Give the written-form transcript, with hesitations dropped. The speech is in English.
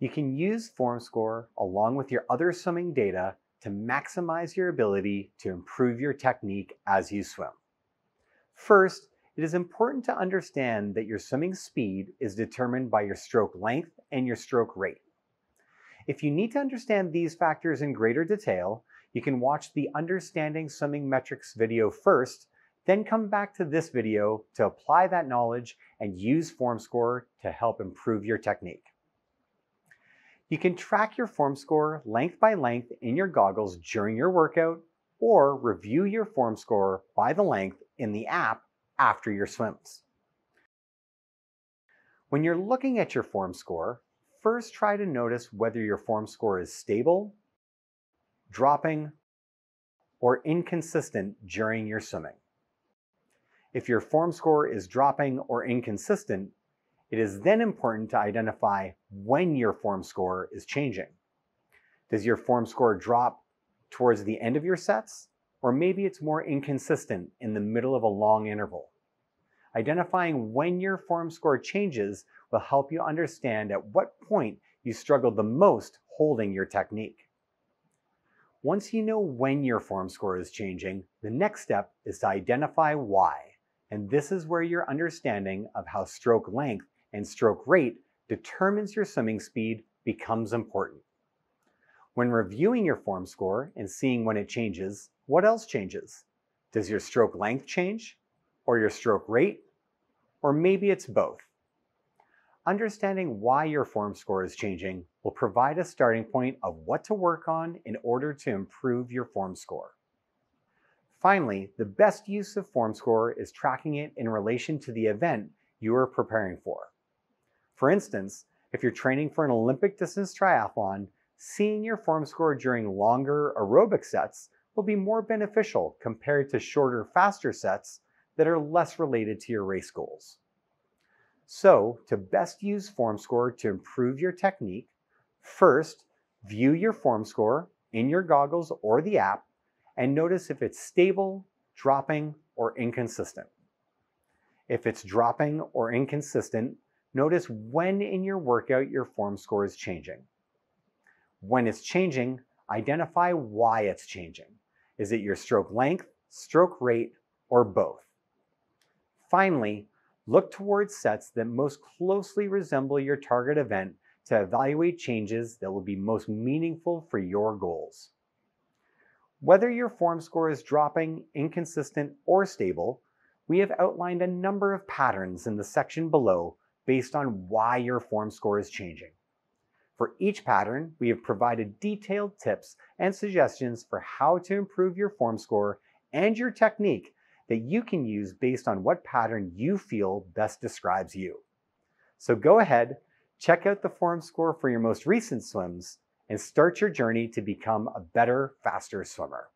You can use form score along with your other swimming data to maximize your ability to improve your technique as you swim. First, it is important to understand that your swimming speed is determined by your stroke length and your stroke rate. If you need to understand these factors in greater detail, you can watch the Understanding Swimming Metrics video first, then come back to this video to apply that knowledge and use form score to help improve your technique. You can track your form score length by length in your goggles during your workout, or review your form score by the length in the app after your swims. When you're looking at your form score, first try to notice whether your form score is stable, dropping, or inconsistent during your swimming. If your form score is dropping or inconsistent, it is then important to identify when your form score is changing. Does your form score drop towards the end of your sets, or maybe it's more inconsistent in the middle of a long interval? Identifying when your form score changes will help you understand at what point you struggled the most holding your technique. Once you know when your form score is changing, the next step is to identify why. And this is where your understanding of how stroke length and stroke rate determines your swimming speed becomes important. When reviewing your form score and seeing when it changes, what else changes? Does your stroke length change? Or your stroke rate? Or maybe it's both. Understanding why your form score is changing will provide a starting point of what to work on in order to improve your form score. Finally, the best use of form score is tracking it in relation to the event you are preparing for. For instance, if you're training for an Olympic distance triathlon, seeing your form score during longer aerobic sets will be more beneficial compared to shorter, faster sets that are less related to your race goals. So, to best use form score to improve your technique, first, view your form score in your goggles or the app and notice if it's stable, dropping, or inconsistent. If it's dropping or inconsistent, notice when in your workout your form score is changing. When it's changing, identify why it's changing. Is it your stroke length, stroke rate, or both? Finally, look towards sets that most closely resemble your target event to evaluate changes that will be most meaningful for your goals. Whether your form score is dropping, inconsistent, or stable, we have outlined a number of patterns in the section below based on why your form score is changing. For each pattern, we have provided detailed tips and suggestions for how to improve your form score and your technique that you can use based on what pattern you feel best describes you. So go ahead, check out the form score for your most recent swims, and start your journey to become a better, faster swimmer.